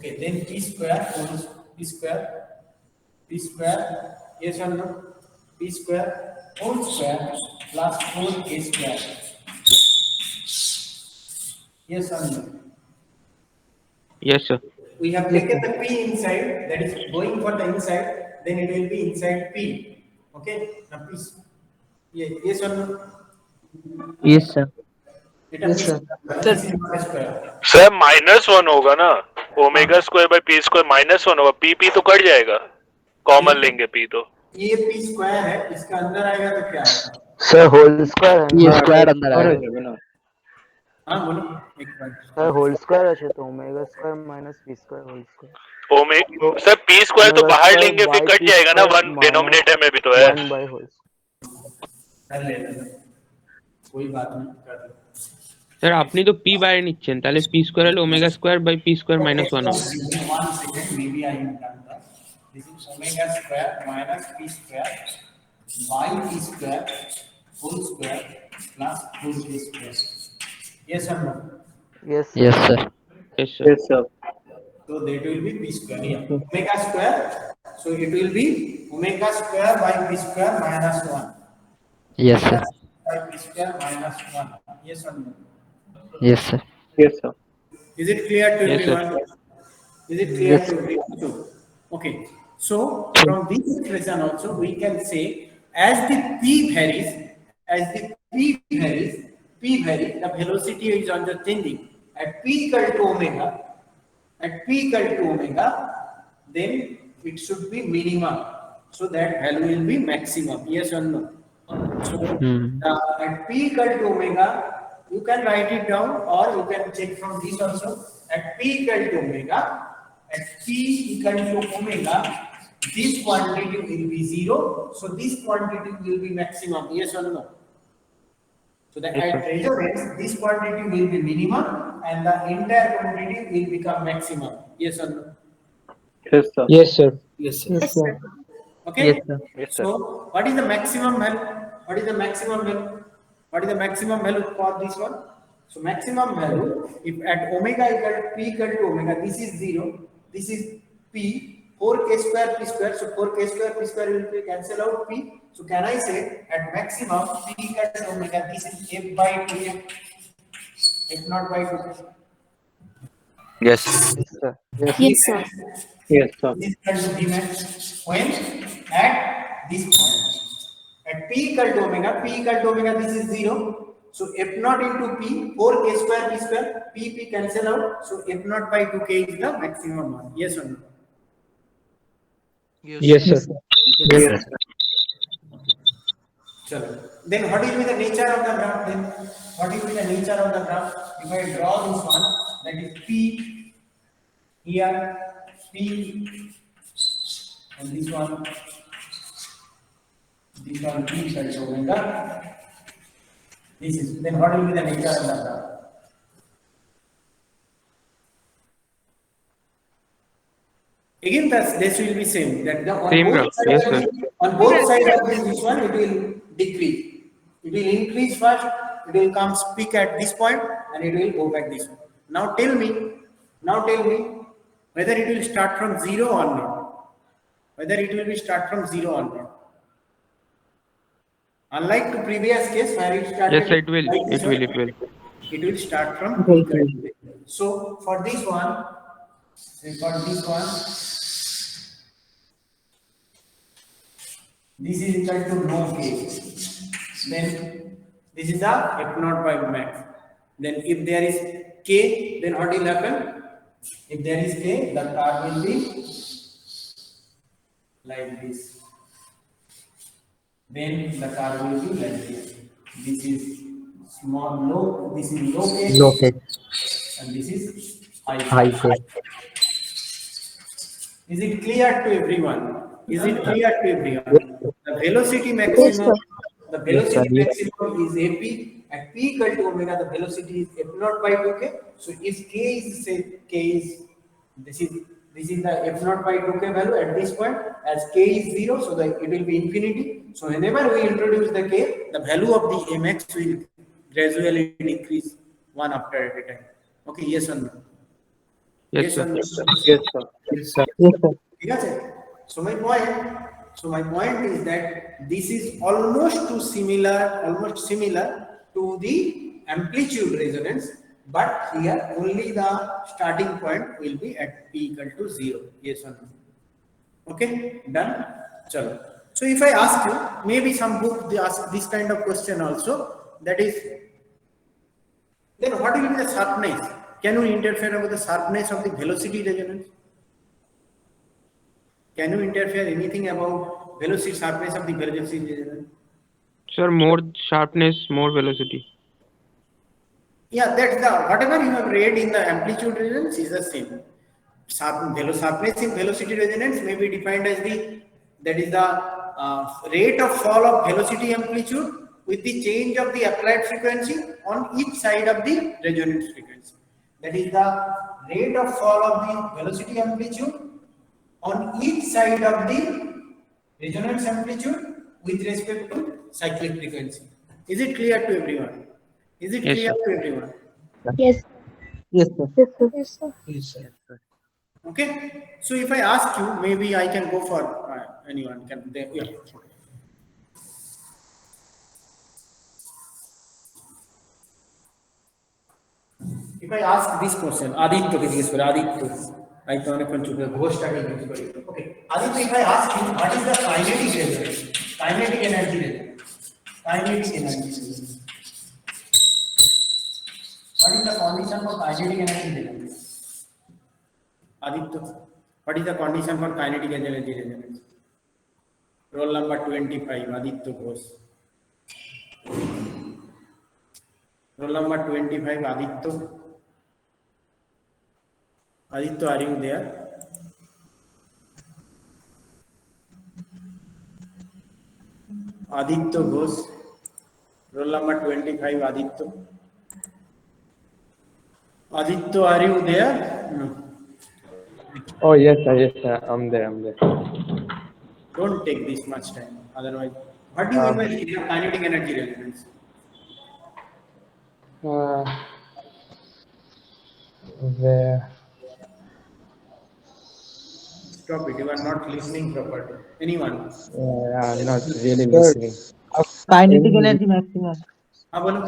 Okay, then p square, yes or no? P square whole square plus 4k square. Yes or no? Yes, sir. We have taken the p inside, that is going for the inside, then it will be inside p. Okay, now p. Yes or no? Yes, sir. Yes, sir. This is not a square. Sir -1 होगा ना, omega square by P square -1 होगा, P तो cut जाएगा, common लेंगे P तो। ये P square है, इसका अंदर आएगा तो क्या आएगा? सर होल स्क्वायर है ये ना? स्क्वायर अंदर आएगा। हाँ बोलो एक बार। सर होल स्क्वायर আছে তো omega square minus p square whole square. Omega सर पी स्क्वायर तो बाहर लेंगे फिर कट जाएगा ना, 1 डिनोमिनेटर में भी तो है। 1 बाय होल कर लेते, कोई बात नहीं, कर लो। স্যার আপনি তো পি বাইরে নিচ্ছেন, তাহলে পি স্কোয়ার হলে omega square by p square -1 হবে। 1 second, maybe I am done that. This is omega square minus p square by p square whole square plus 4k square. Yes or no? Yes yes sir. Yes, sir. Sir. So that will be p square. Yeah. Omega square. So it will be omega square by p square minus 1. Yes sir. By p square minus 1. Yes or no? Yes sir. Yes sir. Is it clear to Yes, sir. everyone? Is it clear to everyone too? Okay. So from this expression also we can say as the p varies, the velocity is on the changing. At p equal to omega, then it should be minimum. So that value will be maximum. Yes or no? So at p equal to omega, you can write it down or you can check from this also. At p equal to omega, this quantity will be 0. So this quantity will be maximum. Yes or no? So that at resonance, this quantity will be minimum and the entire quantity will become maximum. Yes or no? Yes sir. Yes sir. Yes sir. Okay. Yes, sir. So what is the maximum value? What is the maximum value for this one? So maximum value, if at omega equal p equal to omega, this is 0, this is p, 4k square p square. So 4k square p square will be cancel out p. So can I say at maximum p equal to omega, this is f by 2m, f not by 2. Yes sir. Yes, sir. Yes sir. This is equal to d max when at this point. At p equal to omega, this is 0. So f naught into p, 4k square p square, p cancel out. So f naught by 2k is the maximum one. Yes or no? Yes sir. Chalo. Then what will be the nature of the graph? Then what will be the nature of the graph? If I draw this one, that is p here, p, and this one p equal to omega. This is, then what will be the nature of the graph? Again, this will be same. That the Same graph. Yes, sir. on both sides of this one, it will decrease. It will increase first. It will come peak at this point, and it will go back this way. Now tell me whether it will start from 0 or not. Whether it will be start from 0 or not. Unlike to previous case where it started. Yes, sir, it will. like this It will. one, It will. It will start from. So for this one, this is equal to no k. Then this is the f naught by max. Then if there is k, then what will happen? If there is k, the curve will be like this. Then the curve will be like this. This is low, this is low k, and this is high k. Is it clear to everyone? The velocity maximum, is ap. At p equal to omega, the velocity is f naught by 2k. So if k is, say k is, this is the f naught by 2k value at this point. As k is 0, so that it will be infinity. So whenever we introduce the k, the value of the mx will gradually decrease one after a time. Okay, yes or no? Yes, sir. or no? Yes, sir. Yes, sir. ঠিক আছে? So my point is that this is almost similar to the amplitude resonance, but here only the starting point will be at p equal to 0. Yes or no? Okay, done. Chalo. So if I ask you, maybe some book they ask this kind of question also, that is, then what will be the sharpness? Can you interfere with the sharpness of the velocity resonance? Can you interfere anything about velocity sharpness of the velocity resonance? Sir, more sharpness, more velocity. Yeah, that's the whatever you have read in the amplitude resonance is the same. Sharpness in velocity resonance may be defined as that is the rate of fall of velocity amplitude with the change of the applied frequency on each side of the resonance frequency. That is the rate of fall of the velocity amplitude on each side of the resonance amplitude with respect to cyclic frequency. Is it clear to everyone? Is it Yes, clear sir. to everyone? Yes. Yes, sir. Yes, sir. Yes, sir. Okay. So if I ask you, maybe I can go for anyone can. Yeah. If I ask this question, Aditya ke jiges kore, Aditya, I to onek kon chupe ghost take use kori. Okay, Aditya, if I ask you, what is the kinetic resonance? Kinetic energy resonance. Kinetic energy resonance. What is the condition for kinetic energy resonance? Aditya, what is the condition for kinetic energy resonance? Roll number 25, Aditya Ghosh. Roll number 25, Aditya. Aditya, are you there? Aditya Ghosh. Roll number 25, Aditya. Aditya, are you there? No. Oh, yes, sir. I'm there. Don't take this much time. Otherwise, what do you mean by kinetic energy resonance? Where? Stop it. You are not listening properly. Anyone? I'm not really listening. Kinetic energy maximum हाँ बोलो.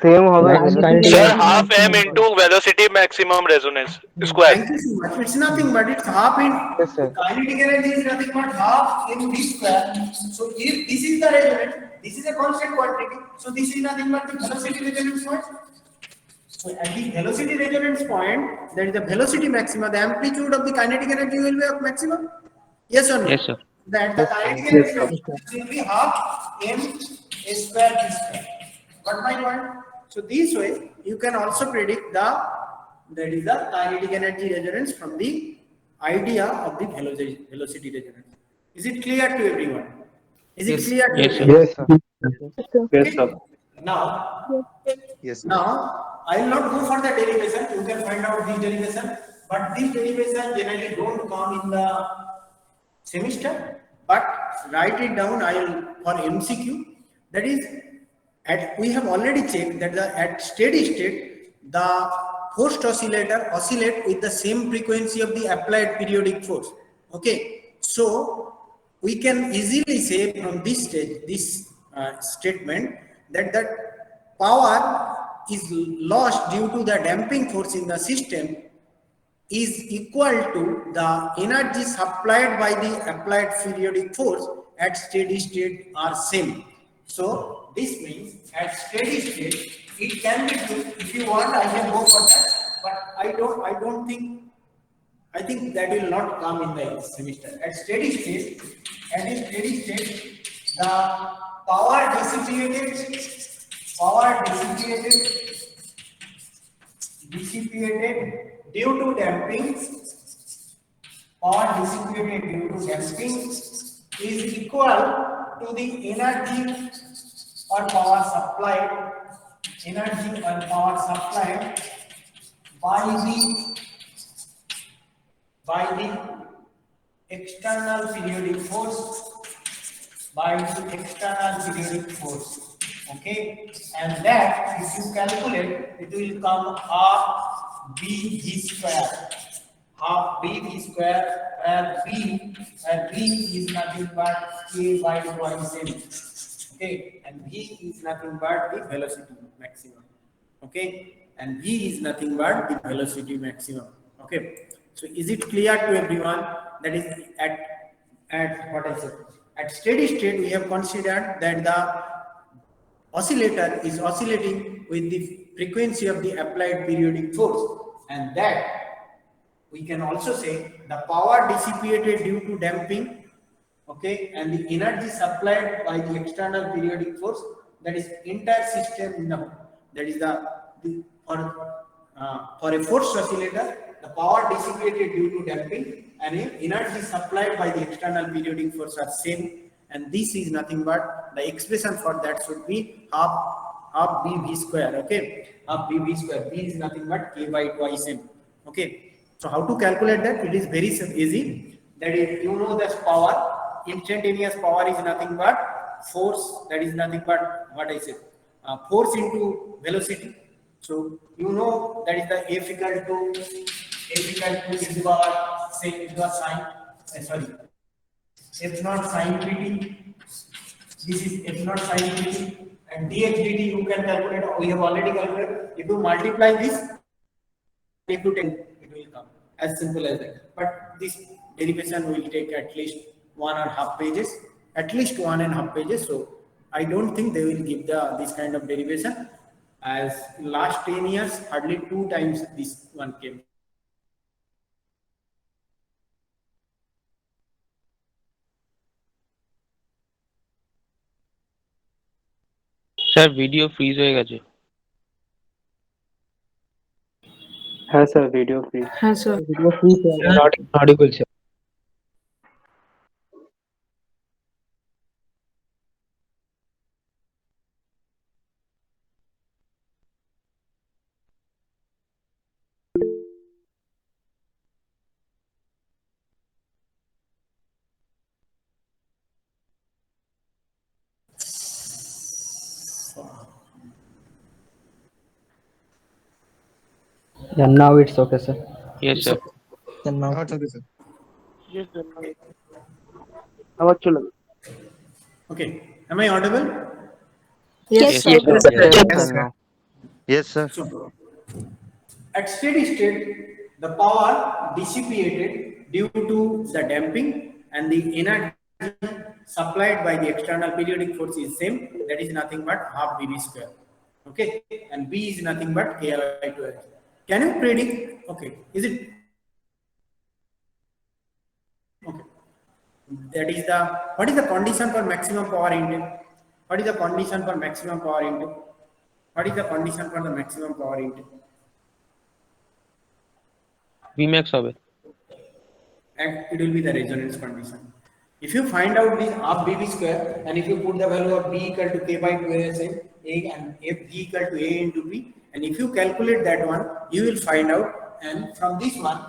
Same होगा Kinetic Sir, energy half m maximum. into velocity maximum resonance square. Thank you so much. It's nothing but it's half in Yes, sir. kinetic energy is nothing but half in v square. So if this is the resonance, this is a constant quantity. So this is nothing but the velocity resonance point. So at the velocity resonance point, that is the velocity maxima, the amplitude of the kinetic energy will be of maximum. Yes or no? Yes, sir. That the kinetic energy will be half m square v square. Got my point? So this way you can also predict that is the kinetic energy resonance from the idea of the velocity resonance. Is it clear to everyone? Is it clear to Yes, sir. everyone? Yes, sir. Yes, sir. Now, Yes, sir. now I will not go for the derivation. You can find out this derivation, but this derivation generally don't come in the semester. But write it down. I will for MCQ. That is, we have already checked that at steady state the forced oscillator oscillate with the same frequency of the applied periodic force. Okay, so we can easily say from this statement that power is lost due to the damping force in the system is equal to the energy supplied by the applied periodic force at steady state are same. So this means at steady state it can be, if you want I can go for that, but I don't think, I think that will not come in the semester. At steady state the power dissipated due to damping, is equal to the energy or power supplied by the external periodic force, okay, and that if you calculate it will come half b square. half BV square, where B is nothing but K by twice M. Okay, and V is nothing but the velocity maximum. Okay, and V is nothing but the velocity maximum. Okay, so is it clear to everyone? That is at what I said, at steady state we have considered that the oscillator is oscillating with the frequency of the applied periodic force, and that we can also say the power dissipated due to damping, okay, and the energy supplied by the external periodic force, that is entire system in the, that is the for a forced oscillator, the power dissipated due to damping and energy supplied by the external periodic force are same, and this is nothing but the expression for that should be half BV square. Okay, half BV square. B is nothing but K by twice M. Okay, so how to calculate that? It is very easy. That is, you know, this power, instantaneous power is nothing but force, that is nothing but what I said, force into velocity. So you know that is the F equal to e to the power, say it was sine, F naught sine pt. This is F naught sine pt, and dx dt you can calculate. We have already calculated. If you multiply this, if you take, it will come as simple as that. But this derivation will take at least 1.5 pages, at least 1.5 pages. So I don't think they will give this kind of derivation, as last 10 years hardly 2 times this one came. Sir video fridge হয়ে গেছে। হ্যাঁ sir video free. হ্যাঁ sir. Video free sir. Not audible, sir. Yeah, now it's okay, sir. Yes sir. Then now. আবার চলে গেল। Okay, am I audible? Yes, Yes, sir. yes, sir. Yes, sir, now. Yes, sir. So, at steady state, the power dissipated due to the damping and the energy supplied by the external periodic force is same, that is nothing but half BV square. Okay, and B is nothing but K by 2. Can you predict? Okay, is it okay? That is the, what is the condition for maximum power intake? What is the condition for maximum power intake? What is the condition for the maximum power intake? Vmax হবে। And it will be the resonance condition. If you find out this half BV square, and if you put the value of B equal to K by 2 A and F B equal to A into B, and if you calculate that one, you will find out, and from this one,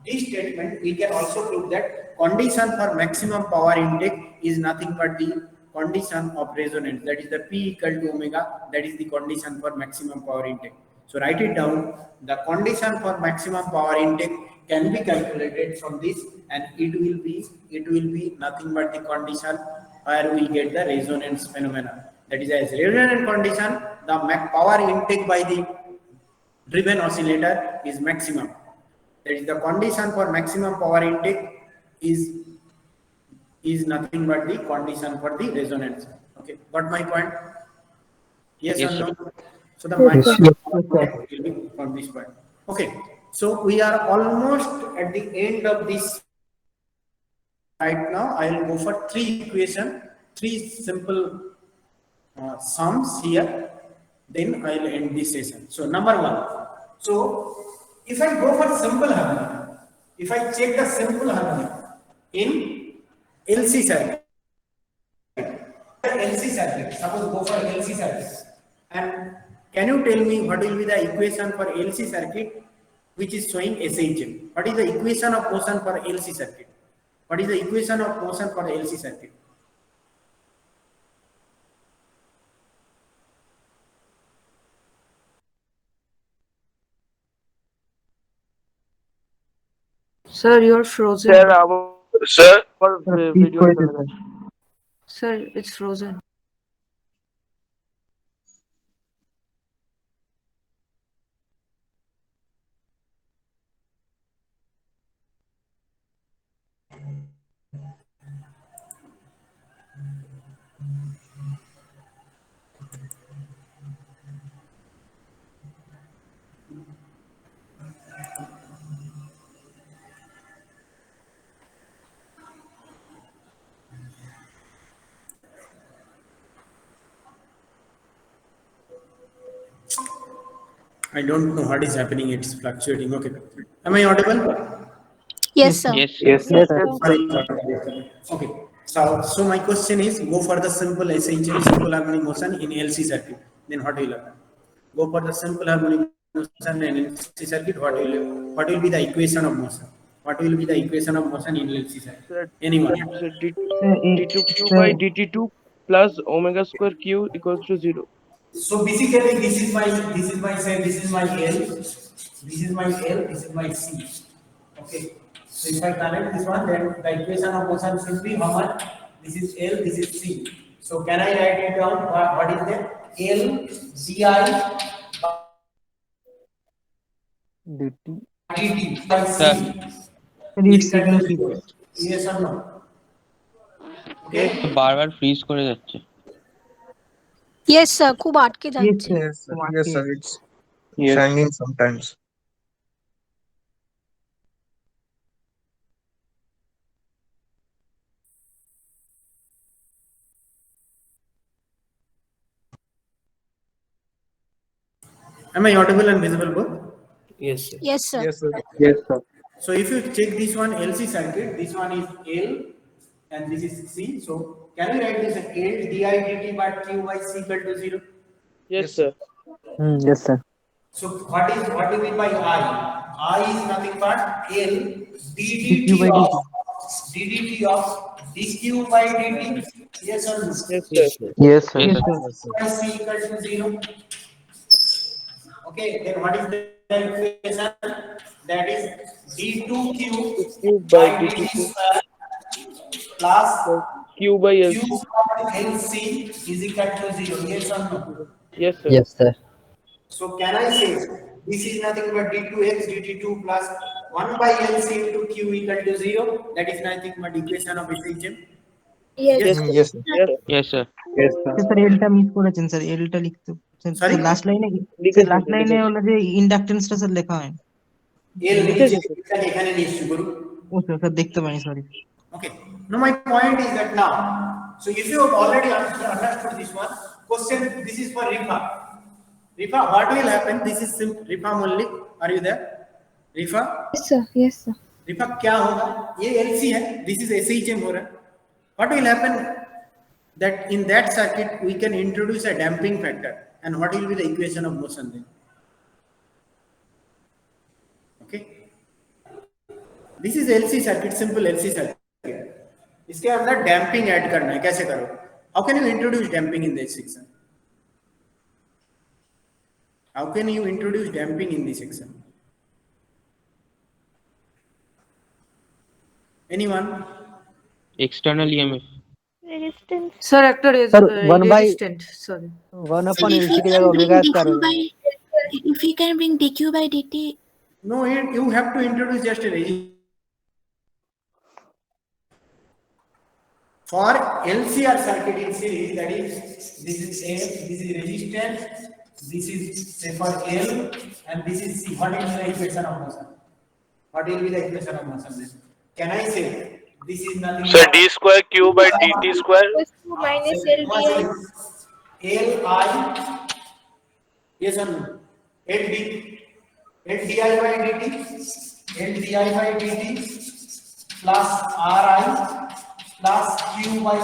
this statement, we can also prove that condition for maximum power intake is nothing but the condition of resonance, that is the P equal to omega, that is the condition for maximum power intake. So write it down. The condition for maximum power intake can be calculated from this, and it will be nothing but the condition where we get the resonance phenomena. That is, as resonance condition, the power intake by the driven oscillator is maximum. That is, the condition for maximum power intake is nothing but the condition for the resonance. Okay, got my point? Yes, Yes, or sir. no? So the maximum power intake will be from this point. Okay, so we are almost at the end of this. Right now, I will go for 3 equation, 3 simple sums here. Then I will end this session. So number 1. So if I go for simple harmonic, if I check the simple harmonic in LC circuit, suppose go for LC circuit, and can you tell me what will be the equation for LC circuit which is showing SHM? What is the equation of motion for LC circuit? What is the equation of motion for LC circuit? Sir, you're frozen. Sir, our Sir, Please video go चला ahead, गया. Sir, it's frozen. I don't know what is happening. It's fluctuating. Okay. Am I audible? Yes, sir. Yes, sir. Yes, Yes, sir. sir. Sorry. Okay. So my question is, go for the simple SHM, simple harmonic motion in LC circuit. Then what will happen? Go for the simple harmonic motion in LC circuit. What will be the equation of motion? What will be the equation of motion in LC circuit? Sir, Anyone? so sir. d2q by Sir, dt2 plus omega square q equals to 0. So basically, this is my L, this is my L, this is my C. Okay. So if I connect this one, then the equation of motion should be how much? This is L, this is C. So can I write it down? What is that? L di dt. dt by C. Sir, it's Equal to significant. 0. Yes or no? Yes, Okay. বারবার fridge করে যাচ্ছে। Yes, sir. খুব আটকে Yes, যাচ্ছে। sir. Yes, sir. What Yes, is sir. It's yes. shining sometimes. Am I audible and visible both? Yes, sir. Yes, sir. Yes, sir. So if you check this one LC circuit, this one is L and this is C. So can I write this as L di dt by q by C equal to 0? Yes, sir. Yes, sir. So what do you mean by I? I is nothing but L dq ddt by of dt? dq by dt. Yes or no? Yes, sir. Yes, sir. Yes, Yes, sir. sir. Yes, sir. By C equal to 0. Okay, then what is the equation? That is d2q q by by dt dt2 square plus q by q lc. of LC is equal to 0. Yes or no? Yes, sir. Yes, sir. So can I say this is nothing but d2x dt2 plus 1 by LC into q equal to 0? That is nothing but equation of SHM. Yes. Yes, Mm, sir. yes, sir. Yes, sir. yes, sir. Yes, sir. Sir এলটা miss করেছেন sir এলটা লিখতে Sorry? Sir last লাইনে লিখেছি, last লাইনে লিখেছি। হলো যে ইন্ডাকটেন্সটা স্যার লেখা হয় L লিখেছি, নিচে এটাকে এখানে নিয়ে এসছি গুরু। ও স্যার দেখতে পাইনি sorry Okay. Now my point is that now, so if you have already understood this one, question this is for Rifa. Rifa, what will happen? This is simple. Rifa Mullik, are you there? Rifa, Yes, sir. Yes, sir. Rifa क्या होगा? ये LC है. This is SHM हो रहा है. What will happen? That in that circuit we can introduce a damping factor, and what will be the equation of motion then? Okay. This is LC circuit, simple LC circuit. इसके अंदर damping add करना है, कैसे करो? How can you introduce damping in this section? How can you introduce damping in this section? Anyone? External EMF। Resistance. Sir, একটা Sir, 1 by resistant. Sorry. 1 upon If LC we की can जगह bring omega dq square by, if we can bring dq by dt, No, you have to introduce just a resistance. For LCR circuit in series, that is, this is A, this is resistance, this is say for L, and this is C. What is the equation of motion? What will be the equation of motion then? Can I say this is nothing Sir, but d square q by dt square. plus 2 minus L di. L I, yes or no? L D, L di by dt, L di by dt plus R I plus Q by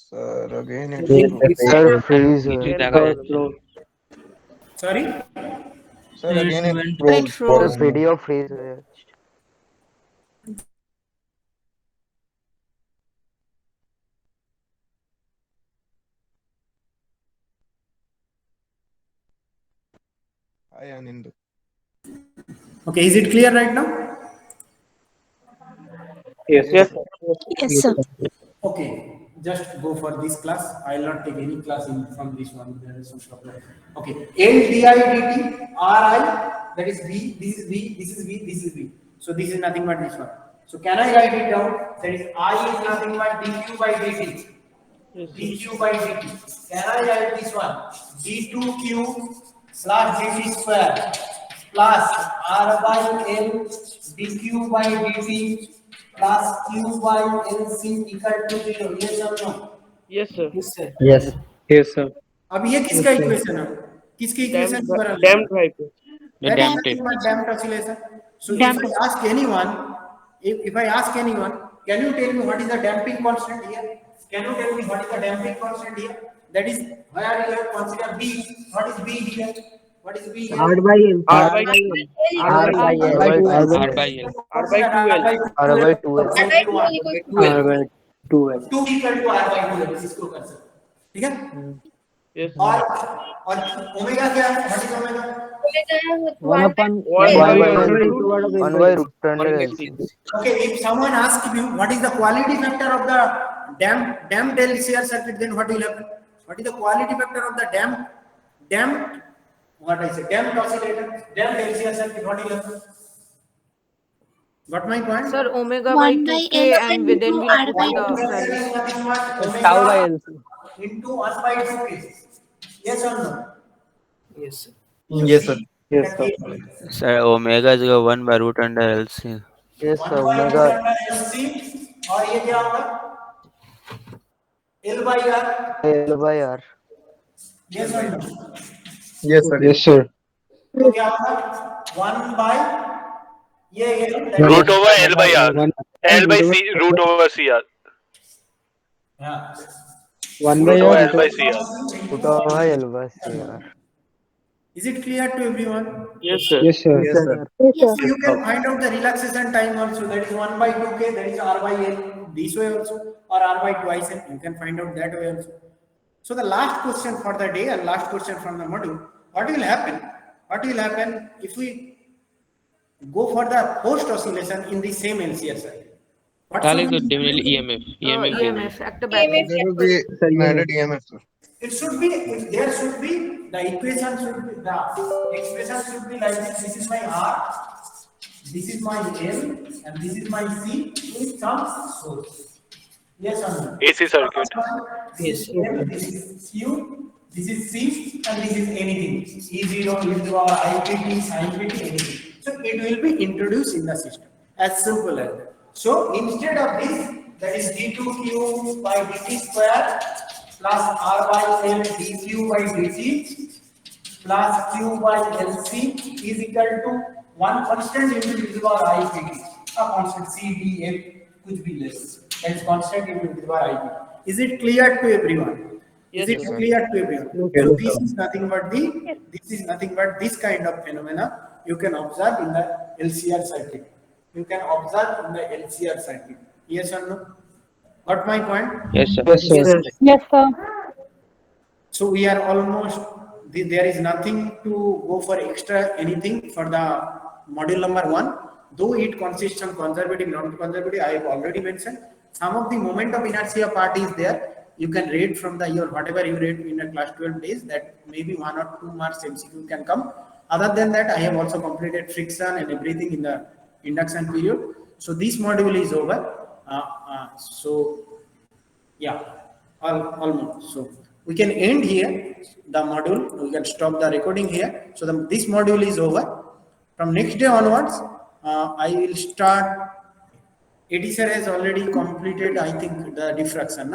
Sir, again it's Yes, slow. Sir, freeze. কিছু দেখা যাচ্ছে না। sorry. Sir, again it's Went slow. Sir, froze. video freeze. हो जाए। Hi, Anindu. Okay, is it clear right now? Yes, Yes, sir. Okay, just go for this class. I will not take any class from this one. There is some problem. Okay, L di dt Ri, that is V, this is V, this is V, this is V. So this is nothing but this one. So can I write it down? That is I is nothing but dq by dt. dq by dt. Can I write this one? d2q plus dt square plus R by L dq by dt plus q by LC equal to 0. Yes or no? yes sir. Yes. yes, sir. अब ये किसका equation है? किसकी equation पर Damped hyper. The That is damped nothing but damped oscillation. So Damped. if I ask anyone, if I ask anyone, can you tell me what is the damping constant here? Can you tell me what is the damping constant here? That is where you have consider B. What is B here? What is B here? R by L. R by L. R by L. R by L. Consider R by 2L. R by 2L. R by 2L. 2 equal to R by 2 इसको कर सकते हैं, ठीक है? Yes. और omega क्या है? What is omega? One upon 1 by One by root under LC. Okay, if someone asks you what is the quality factor of the damped LCR circuit, then what will happen? What is the quality factor of the damped oscillator, damped LCR circuit? What will happen? Got my point? Sir, omega by 1 by 2k L and then into we'll R put by the 2. value. tau by LC. Into 1 by 2k. Yes or no? Yes, sir. Yes, sir. Yes, sir. Sir, omega is 1 by root under LC. Yes, 1 sir. by Omega. LC और ये क्या होगा? L by R. L by R. Yes or no? Yes, sir. Yes, sir. तो क्या होगा? 1 by ये root over L by R. L by C, root over CR. हाँ. One Root over L by CR. Root over L by CR. Is it clear to everyone? Yes sir. Yes, sir. Yes, sir. So you can find out the relaxation time also. That is 1 by 2k. That is R by L. This way also, or R by twice L. You can find out that way also. So the last question for the day and last question from the module. What will happen? What will happen if we go for the post oscillation in the same LCR circuit? What তাহলে should তো we do? definitely EMF. EMF, actor battery. There will be added EMF, sir. It should be, there should be, the equation should be, the expression should be like this. This is my R, this is my L, and this is my C with some source. Yes or no? AC circuit. This is M, this is Q, this is C, and this is anything. E0, E to our IPT, sin PT, anything. So it will be introduced in the system. As simple as that. So instead of this, that is d2q by dt square plus R by L dq by dt plus q by LC is equal to one constant into e power IPT. A constant C, D, F, कुछ भी ले सकते. That is constant into e power IPT. Is it clear to everyone? Yes, Is it sir. clear to everyone? So this is nothing but this kind of phenomena you can observe in the LCR circuit. You can observe in the LCR circuit. Yes or no? Got my point? Yes sir. Yes, sir. So we are almost, there is nothing to go for extra anything for the module number 1. Though it consists of conservative, non-conservative, I have already mentioned. Some of the moment of inertia part is there. You can read from the year, whatever you read in a class 12 days, that maybe 1 or 2 marks MCQ can come. Other than that, I have also completed friction and everything in the induction period. So this module is over. So yeah, almost. So we can end here the module. We can stop the recording here. So this module is over. From next day onwards, I will start. AD sir has already completed, I think, the diffraction.